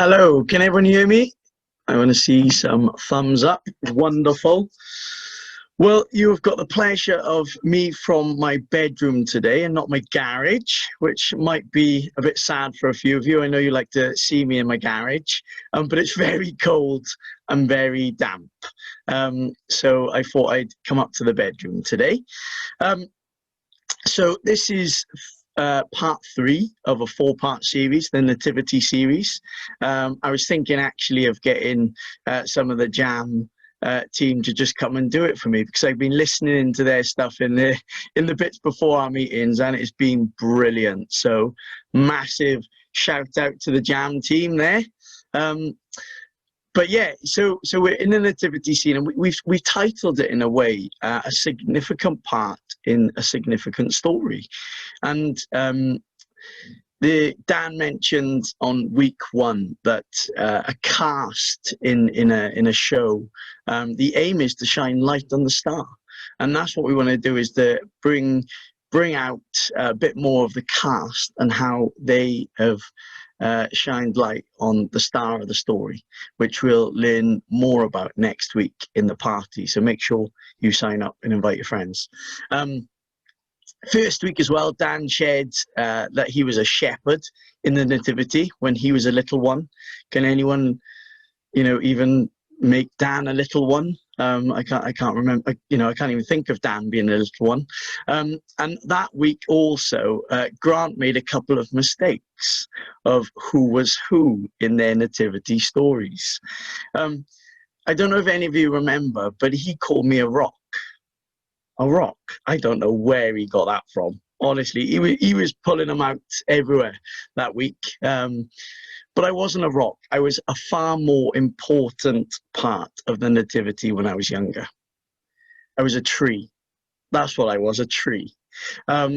Hello, can everyone hear me? I want to see some thumbs up. Wonderful. Well, you have got the pleasure of me from my bedroom today and not my garage, which might be a bit sad for a few of you. I know you like to see me in my garage, but it's very cold and very damp. So I thought I'd come up to the bedroom today. So this is part 3 of a 4-part series, the Nativity series. I was thinking actually of getting some of the Jam team to just come and do it for me, because I've been listening to their stuff in the bits before our meetings, and it's been brilliant. So massive shout out to the Jam team there. But yeah, so we're in the nativity scene, and we've titled it in a way a significant part in a significant story. And Dan mentioned on week 1 that a cast in a show, the aim is to shine light on the star, and that's what we want to do, is to bring out a bit more of the cast and how they have shined light on the star of the story, which we'll learn more about next week in the party. So make sure you sign up and invite your friends. First week as well, Dan shared that he was a shepherd in the nativity when he was a little one. Can anyone, even make Dan a little one? I can't remember. I can't even think of Dan being a little one. And that week also, Grant made a couple of mistakes of who was who in their nativity stories. I don't know if any of you remember, but he called me a rock. A rock. I don't know where he got that from. Honestly, he was pulling them out everywhere that week. But I wasn't a rock. I was a far more important part of the nativity when I was younger. I was a tree. That's what I was, a tree.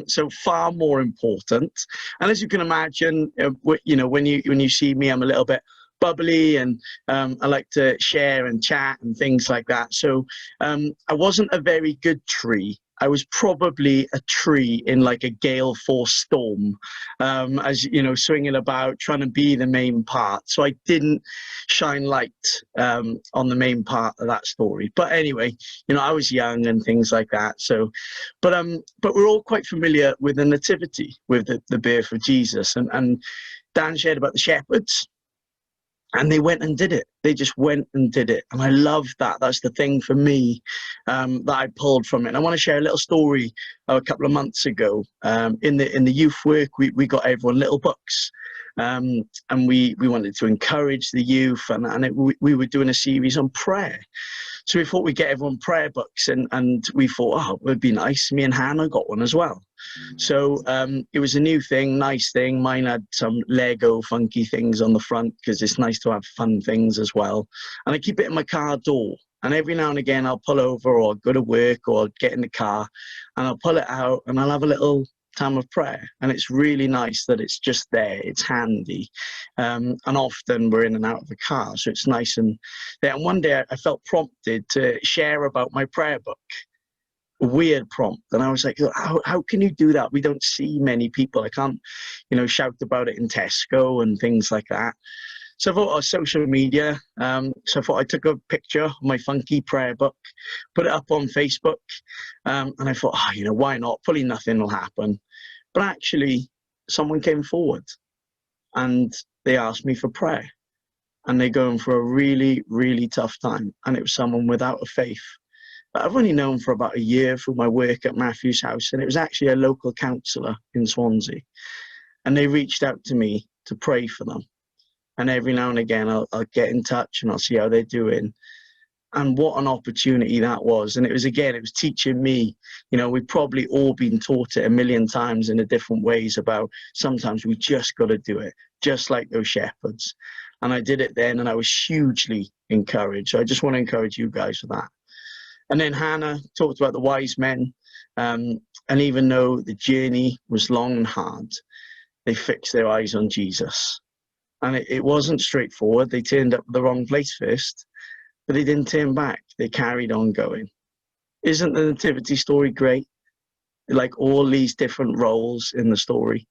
So far more important. And as you can imagine, when you see me, I'm a little bit bubbly, and I like to share and chat and things like that. So I wasn't a very good tree. I was probably a tree in like a gale force storm, swinging about, trying to be the main part. So I didn't shine light on the main part of that story. But anyway, I was young and things like that. So, but we're all quite familiar with the nativity, with the birth of Jesus, and Dan shared about the shepherds. And they went and did it. They just went and did it. And I love that. That's the thing for me that I pulled from it. And I want to share a little story a couple of months ago. In the youth work, we got everyone little books. And we wanted to encourage the youth. We were doing a series on prayer. So we thought we'd get everyone prayer books. And we thought, it would be nice. Me and Hannah got one as well. So it was a new thing, nice thing. Mine had some Lego funky things on the front, because it's nice to have fun things as well. And I keep it in my car door. And every now and again, I'll pull over, or I'll go to work, or I'll get in the car, and I'll pull it out, and I'll have a little time of prayer. And it's really nice that it's just there. It's handy. And often we're in and out of the car, so it's nice. And one day I felt prompted to share about my prayer book. Weird prompt, and I was like, how can you do that? We don't see many people. I can't shout about it in Tesco and things like that. So I thought, social media, so I thought I took a picture of my funky prayer book, put it up on Facebook, and I thought, why not? Probably nothing will happen. But actually someone came forward and they asked me for prayer, and they're going for a really, really tough time. And it was someone without a faith. I've only known for about a year through my work at Matthew's house, and it was actually a local counsellor in Swansea. And they reached out to me to pray for them. And every now and again, I'll get in touch and I'll see how they're doing. And what an opportunity that was. And it was teaching me, we've probably all been taught it a million times in a different ways about sometimes we just got to do it, just like those shepherds. And I did it then, and I was hugely encouraged. So I just want to encourage you guys for that. And then Hannah talked about the wise men, and even though the journey was long and hard, they fixed their eyes on Jesus. And it wasn't straightforward. They turned up the wrong place first, but they didn't turn back. They carried on going. Isn't the nativity story great? Like all these different roles in the story.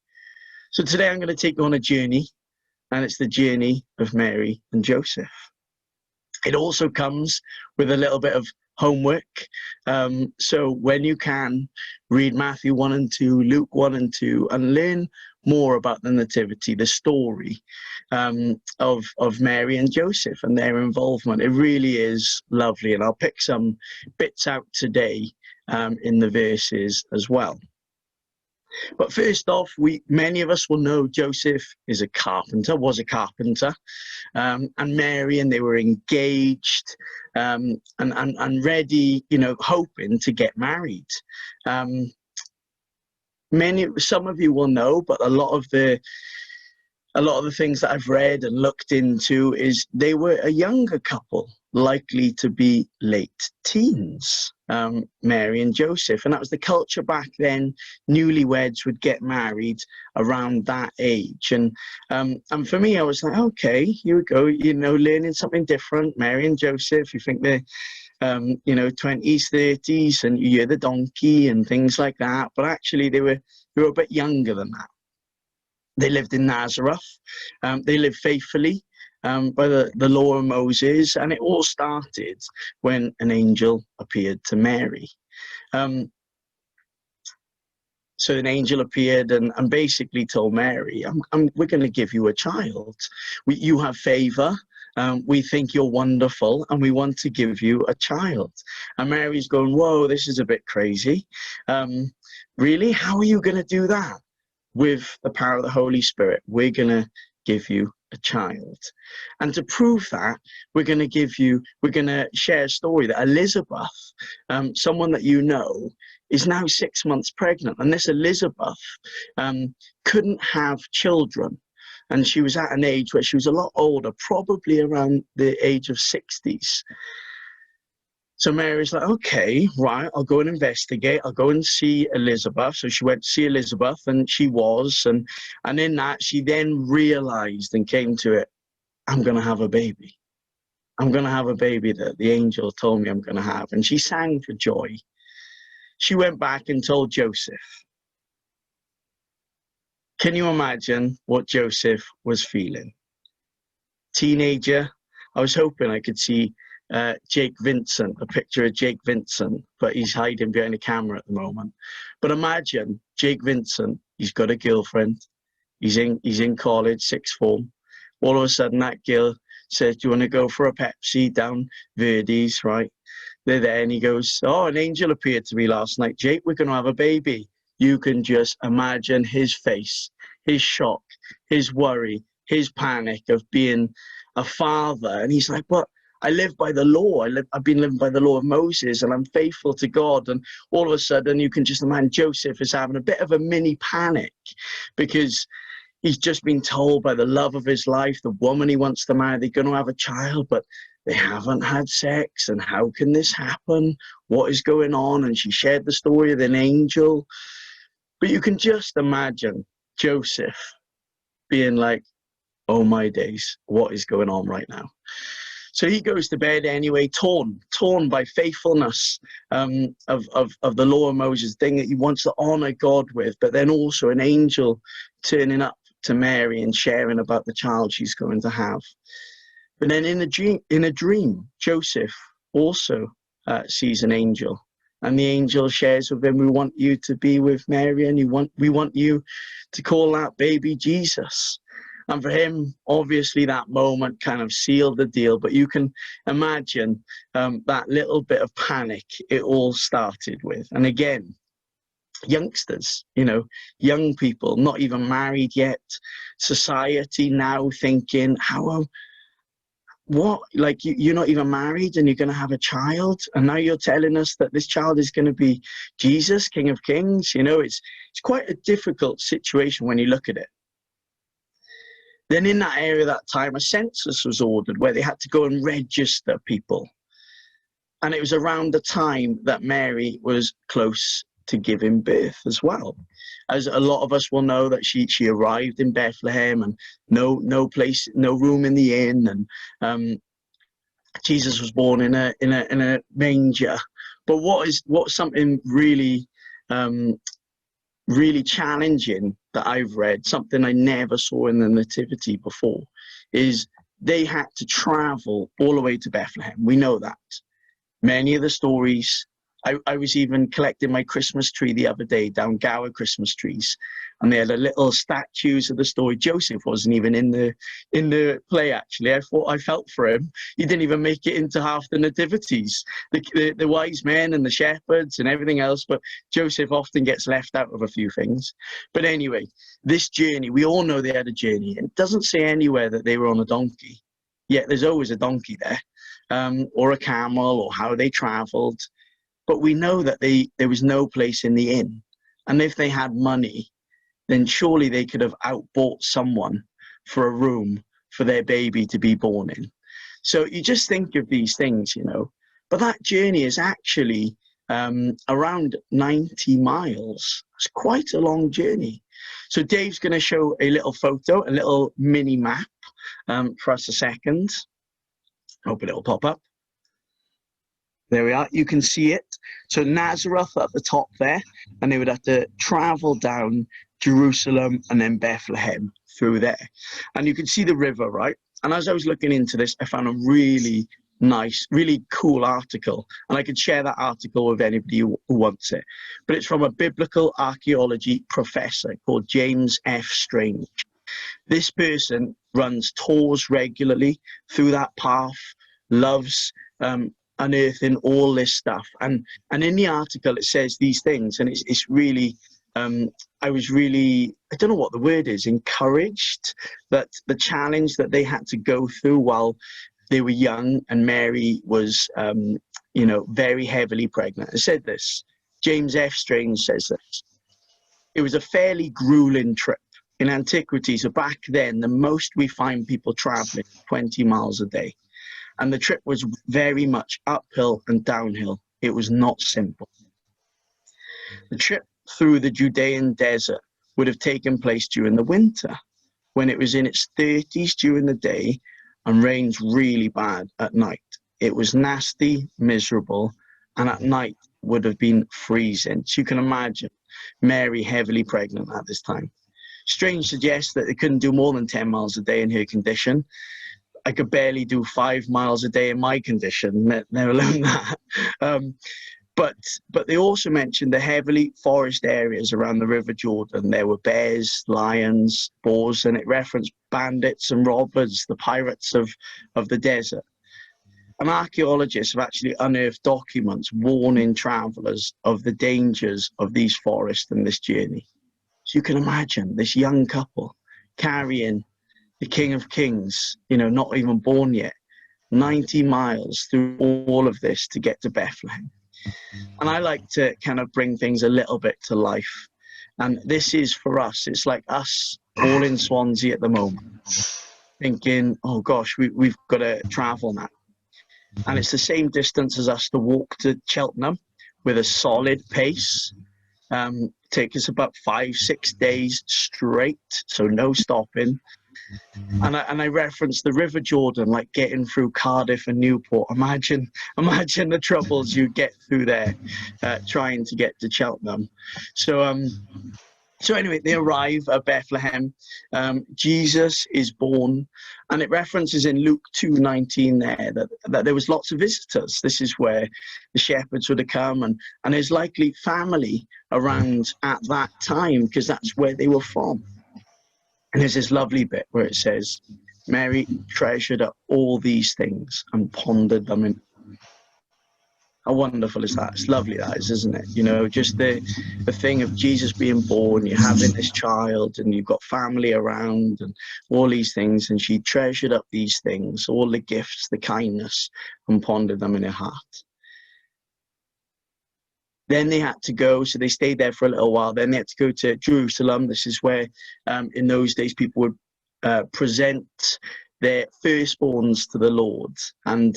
So today I'm going to take you on a journey and it's the journey of Mary and Joseph. It also comes with a little bit of homework. So when you can, read Matthew 1 and 2, Luke 1 and 2, and learn more about the Nativity, the story of Mary and Joseph and their involvement. It really is lovely, and I'll pick some bits out today in the verses as well. But first off, many of us will know Joseph was a carpenter, and Mary, and they were engaged and ready, hoping to get married. Some of you will know, but a lot of the things that I've read and looked into is they were a younger couple, likely to be late teens, Mary and Joseph. And that was the culture back then. Newlyweds would get married around that age. And for me, I was like, okay, here we go, learning something different. Mary and Joseph, you think they're 20s, 30s, and you hear the donkey and things like that. But actually, they were a bit younger than that. They lived in Nazareth. They lived faithfully by the law of Moses, and it all started when an angel appeared to Mary. So an angel appeared and basically told Mary, we're going to give you a child. You have favor. We think you're wonderful, and we want to give you a child. And Mary's going, whoa, this is a bit crazy. Really? To you going to do that? With the power of the Holy Spirit, we're going to give you a child. And to prove that, we're going to share a story that Elizabeth, someone that you know, is now 6 months pregnant. And this Elizabeth couldn't have children. And she was at an age where she was a lot older, probably around the age of 60s. So Mary's like, okay, right, I'll go and investigate. I'll go and see Elizabeth. So she went to see Elizabeth, and she was. And in that, she then realized and came to it, I'm going to have a baby. I'm going to have a baby that the angel told me I'm going to have. And she sang for joy. She went back and told Joseph. Can you imagine what Joseph was feeling? Teenager. I was hoping I could see Jake Vincent, a picture of Jake Vincent, but he's hiding behind a camera at the moment. But imagine Jake Vincent, he's got a girlfriend, he's in college, sixth form. All of a sudden that girl says, do you want to go for a Pepsi down Verdi's, right? They're there, and he goes, oh, an angel appeared to me last night. Jake, we're going to have a baby. You can just imagine his face, his shock, his worry, his panic of being a father. And he's like, but I live by the law. I've been living by the law of Moses, and I'm faithful to God. And all of a sudden, you can just imagine Joseph is having a bit of a mini panic because he's just been told by the love of his life, the woman he wants to marry, they're going to have a child, but they haven't had sex. And how can this happen? What is going on? And she shared the story of an angel. But you can just imagine Joseph being like, oh my days, what is going on right now? So he goes to bed anyway, torn by faithfulness of the law of Moses, thing that he wants to honor God with, but then also an angel turning up to Mary and sharing about the child she's going to have. But then in a dream, Joseph also sees an angel, and the angel shares with him, we want you to be with Mary, and we want you to call that baby Jesus. And for him, obviously, that moment kind of sealed the deal. But you can imagine that little bit of panic it all started with. And again, youngsters, young people, not even married yet, society now thinking, what? Like, you're not even married and you're going to have a child? And now you're telling us that this child is going to be Jesus, King of Kings? It's quite a difficult situation when you look at it. Then in that area, that time, a census was ordered where they had to go and register people. And it was around the time that Mary was close to giving birth as well. As a lot of us will know that she arrived in Bethlehem, and no room in the inn, and Jesus was born in a manger. But what's something really really challenging that I've read, something I never saw in the Nativity before, is they had to travel all the way to Bethlehem. We know that. Many of the stories, I was even collecting my Christmas tree the other day down Gower Christmas trees, and they had a little statues of the story. Joseph wasn't even in the play, actually. I felt for him. He didn't even make it into half the nativities, the wise men and the shepherds and everything else, but Joseph often gets left out of a few things. But anyway, this journey, we all know they had a journey. It doesn't say anywhere that they were on a donkey, yet there's always a donkey there, or a camel, or how they traveled. But we know that there was no place in the inn. And if they had money, then surely they could have outbought someone for a room for their baby to be born in. So you just think of these things, But that journey is actually around 90 miles. It's quite a long journey. So Dave's going to show a little photo, a little mini map for us a second. Hope it'll pop up. There we are. You can see it. So Nazareth at the top there, and they would have to travel down Jerusalem and then Bethlehem through there. And you can see the river, right? And as I was looking into this, I found a really nice, really cool article. And I could share that article with anybody who wants it. But it's from a biblical archaeology professor called James F. Strange. This person runs tours regularly through that path, loves unearthing all this stuff, and in the article it says these things, and it's really I was really, I don't know what the word is, encouraged that the challenge that they had to go through while they were young, and Mary was very heavily pregnant. It said this, James F. Strange says this: it was a fairly grueling trip in antiquity. So back then, the most we find people traveling 20 miles a day. And the trip was very much uphill and downhill. It was not simple. The trip through the Judean desert would have taken place during the winter, when it was in its 30s during the day and rains really bad at night. It was nasty, miserable, and at night would have been freezing. So you can imagine Mary heavily pregnant at this time. Strange suggests that they couldn't do more than 10 miles a day in her condition. I could barely do 5 miles a day in my condition, never alone that. But they also mentioned the heavily forest areas around the River Jordan. There were bears, lions, boars, and it referenced bandits and robbers, the pirates of the desert. And archaeologists have actually unearthed documents warning travelers of the dangers of these forests and this journey. So you can imagine this young couple carrying the King of Kings, not even born yet, 90 miles through all of this to get to Bethlehem. And I like to kind of bring things a little bit to life. And this is for us, it's like us all in Swansea at the moment, thinking, oh gosh, we've got to travel now. And it's the same distance as us to walk to Cheltenham with a solid pace. Take us about 5-6 days straight, so no stopping. And I referenced the River Jordan, like getting through Cardiff and Newport. Imagine the troubles you get through there, trying to get to Cheltenham. So anyway, they arrive at Bethlehem. Jesus is born, and it references in Luke 2:19 there that there was lots of visitors. This is where the shepherds would have come, and there's likely family around at that time because that's where they were from. And there's this lovely bit where it says, Mary treasured up all these things and pondered them in. How wonderful is that? It's lovely, that is, isn't it? Just the thing of Jesus being born, you're having this child, and you've got family around and all these things. And she treasured up these things, all the gifts, the kindness, and pondered them in her heart. Then they had to go, so they stayed there for a little while. Then they had to go to Jerusalem. This is where, in those days, people would present their firstborns to the Lord. And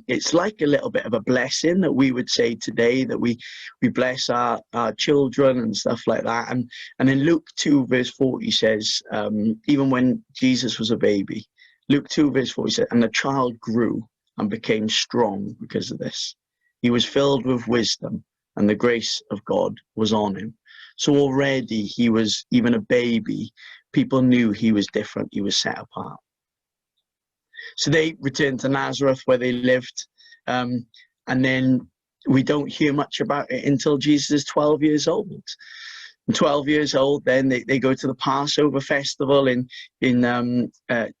it's like a little bit of a blessing that we would say today, that we bless our children and stuff like that. And in Luke 2, verse 40 says, even when Jesus was a baby, Luke 2, verse 40 says, and the child grew and became strong because of this. He was filled with wisdom, and the grace of God was on him. So already he was, even a baby, people knew he was different, he was set apart. So they returned to Nazareth where they lived, and then we don't hear much about it until Jesus is 12 years old. And 12 years old, then they go to the Passover festival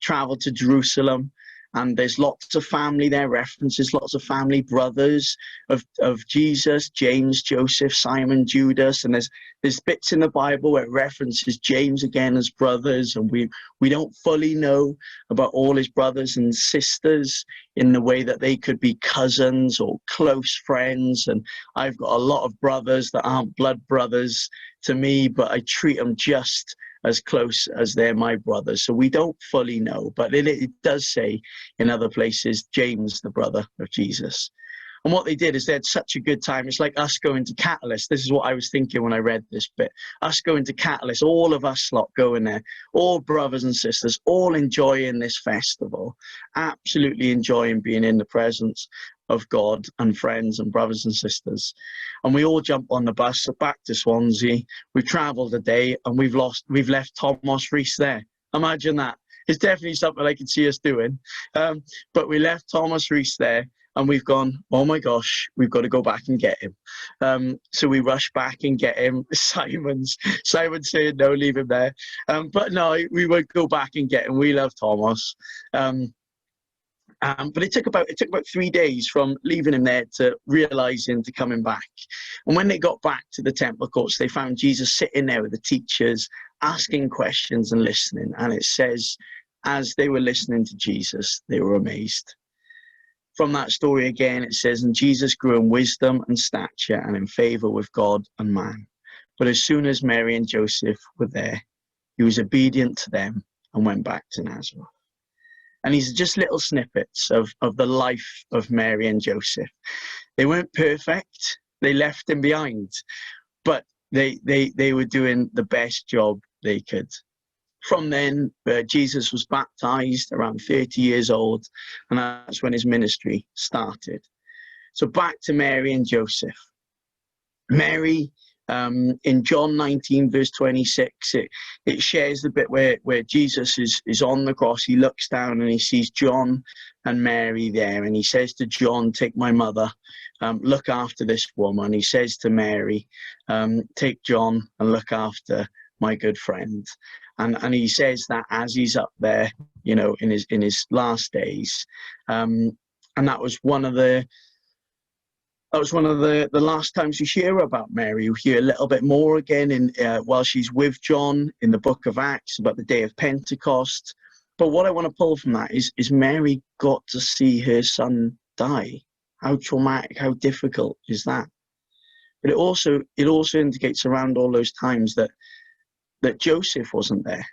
travel to Jerusalem, and there's lots of family there, references, lots of family, brothers of Jesus, James, Joseph, Simon, Judas, and there's bits in the Bible where it references James again as brothers, and we don't fully know about all his brothers and sisters in the way that they could be cousins or close friends. And I've got a lot of brothers that aren't blood brothers to me, but I treat them just as close as they're my brothers. So we don't fully know, but it does say in other places, James, the brother of Jesus. And what they did is they had such a good time. It's like us going to Catalyst. This is what I was thinking when I read this bit. Us going to Catalyst, all of us lot going there, all brothers and sisters, all enjoying this festival, absolutely enjoying being in the presence of God and friends and brothers and sisters. And we all jump on the bus back to Swansea. We've travelled a day and we've left Thomas Rees there. Imagine that. It's definitely something I could see us doing. But we left Thomas Rees there and we've gone, oh my gosh, we've got to go back and get him. So we rush back and get him. Simon's saying, no, leave him there. But no, we would go back and get him. We love Thomas. But it took about 3 days from leaving him there to realizing to coming back. And when they got back to the temple courts, they found Jesus sitting there with the teachers, asking questions and listening. And it says, as they were listening to Jesus, they were amazed. From that story again, it says, and Jesus grew in wisdom and stature and in favor with God and man. But as soon as Mary and Joseph were there, he was obedient to them and went back to Nazareth. And these are just little snippets of the life of Mary and Joseph. They weren't perfect. They left him behind. But they were doing the best job they could. From then, Jesus was baptized around 30 years old, and that's when his ministry started. So back to Mary and Joseph. Mary, in John 19, verse 26, it shares the bit where Jesus is on the cross. He looks down and he sees John and Mary there, and he says to John, take my mother, look after this woman. He says to Mary, take John and look after my good friend. And he says that as he's up there, you know, in his last days. And that was one of the last times you hear about Mary. You hear a little bit more again while she's with John in the book of Acts about the day of Pentecost. But what I want to pull from that is Mary got to see her son die. How traumatic, how difficult is that? But it also indicates around all those times that Joseph wasn't there,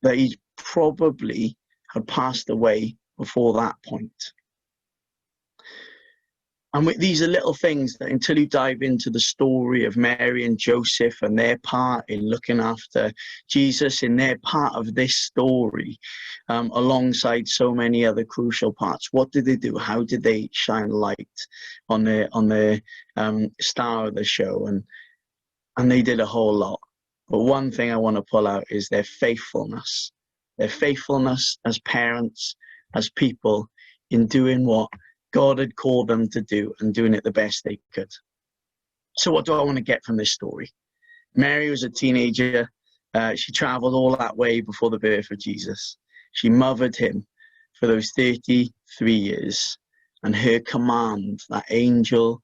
that he probably had passed away before that point. And these are little things that until you dive into the story of Mary and Joseph and their part in looking after Jesus, in their part of this story, alongside so many other crucial parts, what did they do? How did they shine light on the star of the show? And they did a whole lot. But one thing I want to pull out is their faithfulness as parents, as people, in doing what God had called them to do and doing it the best they could. So what do I want to get from this story? Mary was a teenager. She traveled all that way before the birth of Jesus. She mothered him for those 33 years. And her command, that angel,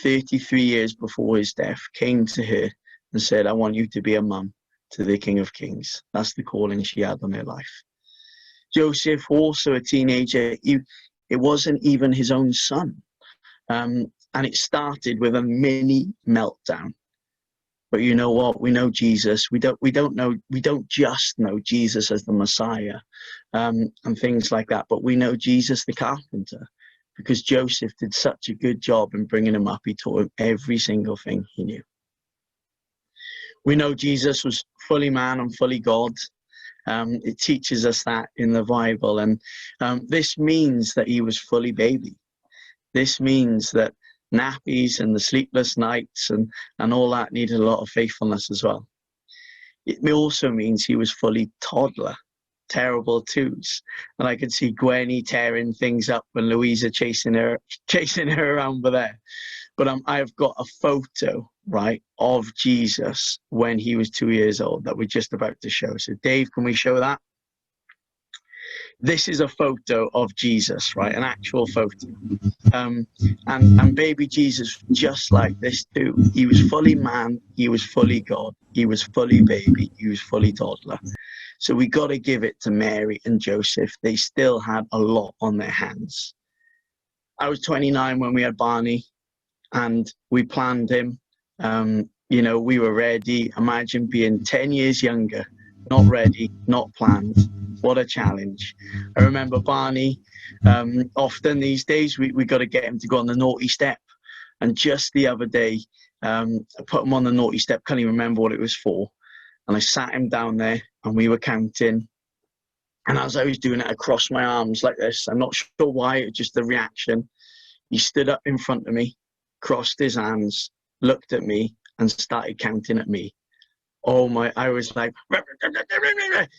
33 years before his death, came to her and said, I want you to be a mum to the King of Kings. That's the calling she had on her life. Joseph, also a teenager, it wasn't even his own son. And it started with a mini meltdown. But you know what? We know Jesus. We don't just know Jesus as the Messiah and things like that, but we know Jesus the carpenter, because Joseph did such a good job in bringing him up. He taught him every single thing he knew. We know Jesus was fully man and fully God. It teaches us that in the Bible. And this means that he was fully baby. This means that nappies and the sleepless nights and all that needed a lot of faithfulness as well. It also means he was fully toddler, terrible twos. And I could see Gwenny tearing things up and Louisa chasing her around with there. But I've got a photo, right, of Jesus when he was 2 years old that we're just about to show. So Dave, can we show that? This is a photo of Jesus, right? An actual photo. And baby Jesus, just like this too. He was fully man, he was fully God, he was fully baby, he was fully toddler. So we got to give it to Mary and Joseph. They still had a lot on their hands. I was 29 when we had Barney, and we planned him. You know, we were ready. Imagine being 10 years younger, not ready, not planned. What a challenge. I remember Barney, often these days, we got to get him to go on the naughty step. And just the other day, I put him on the naughty step, can't even remember what it was for. And I sat him down there and we were counting. And as I was doing it, I crossed my arms like this. I'm not sure why, it was just the reaction. He stood up in front of me, crossed his hands, looked at me and started counting at me. Oh my, I was like,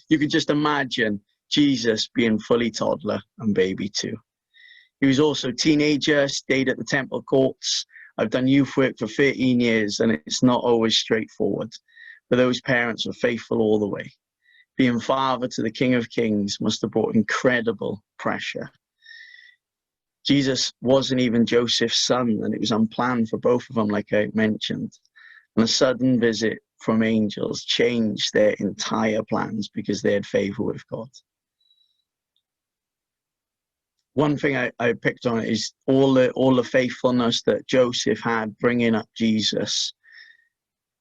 you could just imagine Jesus being fully toddler and baby too. He was also a teenager, stayed at the temple courts. I've done youth work for 13 years and it's not always straightforward. But those parents were faithful all the way. Being father to the King of Kings must have brought incredible pressure. Jesus wasn't even Joseph's son, and it was unplanned for both of them, like I mentioned. And a sudden visit from angels changed their entire plans because they had favor with God. One thing I picked on is all the faithfulness that Joseph had bringing up Jesus.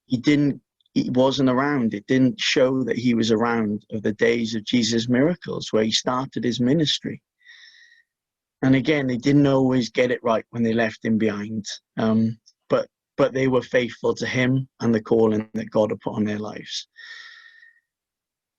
He wasn't around. It didn't show that he was around of the days of Jesus' miracles where he started his ministry. And again, they didn't always get it right when they left him behind. But they were faithful to him and the calling that God had put on their lives.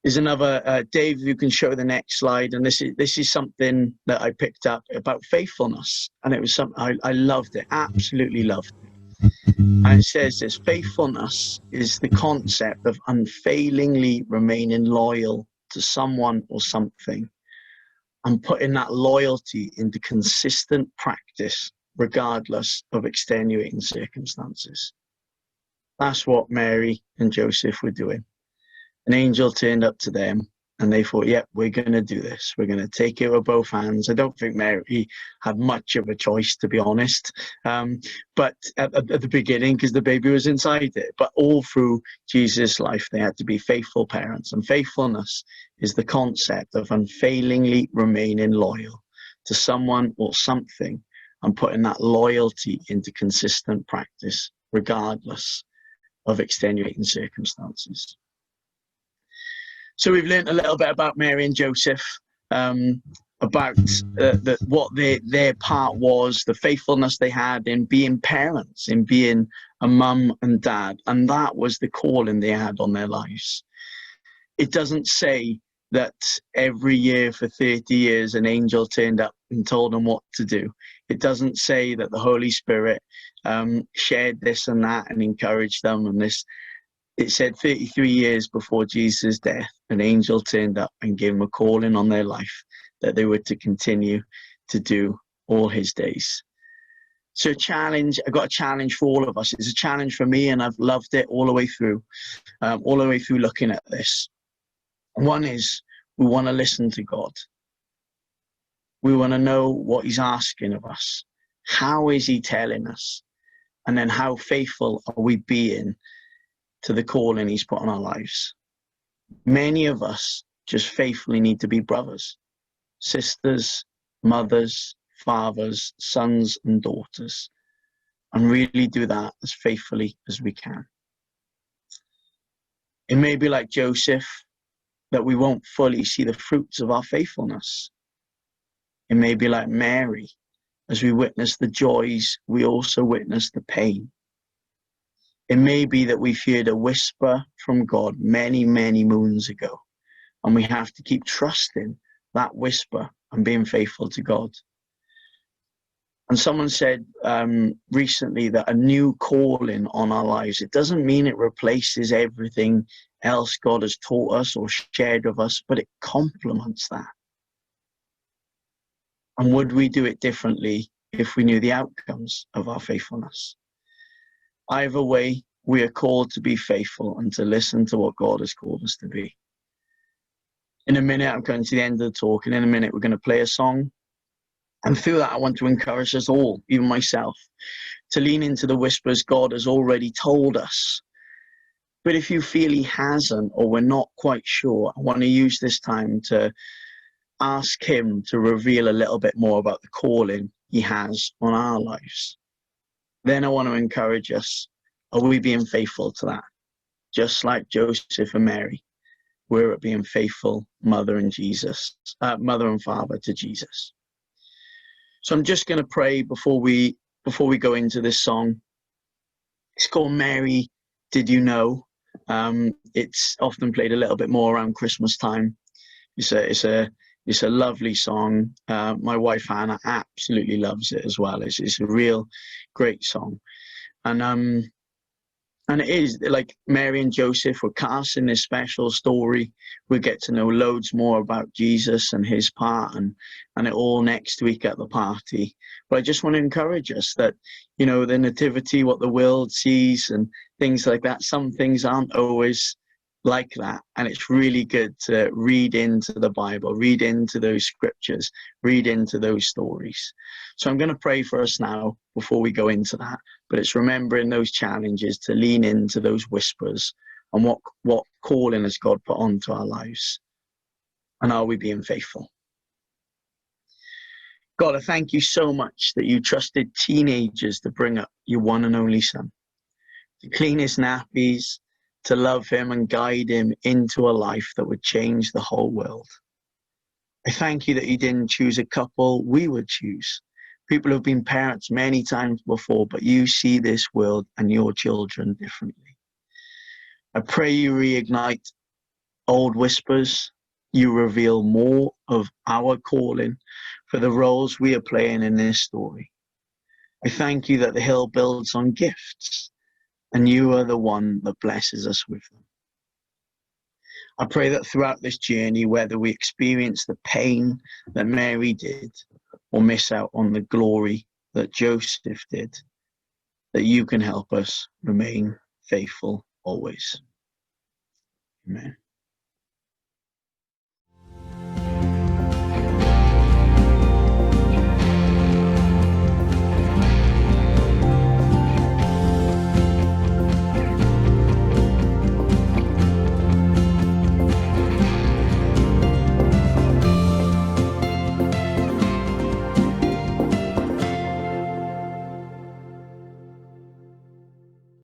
There's another, Dave, you can show the next slide. And this is something that I picked up about faithfulness. And it was something I loved it, absolutely loved it. And it says this: faithfulness is the concept of unfailingly remaining loyal to someone or something and putting that loyalty into consistent practice regardless of extenuating circumstances. That's what Mary and Joseph were doing. An angel turned up to them and they thought, yep, we're going to do this. We're going to take it with both hands. I don't think Mary had much of a choice, to be honest. But at the beginning, because the baby was inside it. But all through Jesus' life, they had to be faithful parents. And faithfulness is the concept of unfailingly remaining loyal to someone or something and putting that loyalty into consistent practice, regardless of extenuating circumstances. So we've learned a little bit about Mary and Joseph, about what their part was, the faithfulness they had in being parents, in being a mum and dad, and that was the calling they had on their lives. It doesn't say that every year for 30 years an angel turned up and told them what to do. It doesn't say that the Holy Spirit shared this and that and encouraged them and this. It said 33 years before Jesus' death, an angel turned up and gave them a calling on their life that they were to continue to do all his days. So I got a challenge for all of us. It's a challenge for me, and I've loved it all the way through looking at this. One is we want to listen to God. We want to know what he's asking of us. How is he telling us? And then how faithful are we being to the calling he's put on our lives? Many of us just faithfully need to be brothers, sisters, mothers, fathers, sons and daughters, and really do that as faithfully as we can. It may be like Joseph, that we won't fully see the fruits of our faithfulness. It may be like Mary, as we witness the joys, we also witness the pain. It may be that we've heard a whisper from God many, many moons ago, and we have to keep trusting that whisper and being faithful to God. And someone said recently that a new calling on our lives, it doesn't mean it replaces everything else God has taught us or shared with us, but it complements that. And would we do it differently if we knew the outcomes of our faithfulness? Either way, we are called to be faithful and to listen to what God has called us to be. In a minute, I'm coming to the end of the talk, and in a minute, we're going to play a song. And through that, I want to encourage us all, even myself, to lean into the whispers God has already told us. But if you feel he hasn't, or we're not quite sure, I want to use this time to ask him to reveal a little bit more about the calling he has on our lives. Then I want to encourage us, are we being faithful to that? Just like Joseph and Mary, we're being faithful mother and father to Jesus. So I'm just going to pray before we go into this song. It's called Mary, Did You Know? It's often played a little bit more around Christmas time. It's a lovely song. My wife Hannah absolutely loves it as well. It's a real great song, and it is like Mary and Joseph were cast in this special story. We get to know loads more about Jesus and his part, and it all next week at the party. But I just want to encourage us that, you know, the nativity, what the world sees and things like that, some things aren't always like that. And it's really good to read into the Bible, read into those scriptures, read into those stories. So I'm going to pray for us now before we go into that. But it's remembering those challenges to lean into those whispers and what calling has God put onto our lives. And are we being faithful? God, I thank you so much that you trusted teenagers to bring up your one and only son, to clean his nappies, to love him and guide him into a life that would change the whole world. I thank you that you didn't choose a couple we would choose. People who've been parents many times before, but you see this world and your children differently. I pray you reignite old whispers. You reveal more of our calling for the roles we are playing in this story. I thank you that the hill builds on gifts, and you are the one that blesses us with them. I pray that throughout this journey, whether we experience the pain that Mary did or miss out on the glory that Joseph did, that you can help us remain faithful always. Amen.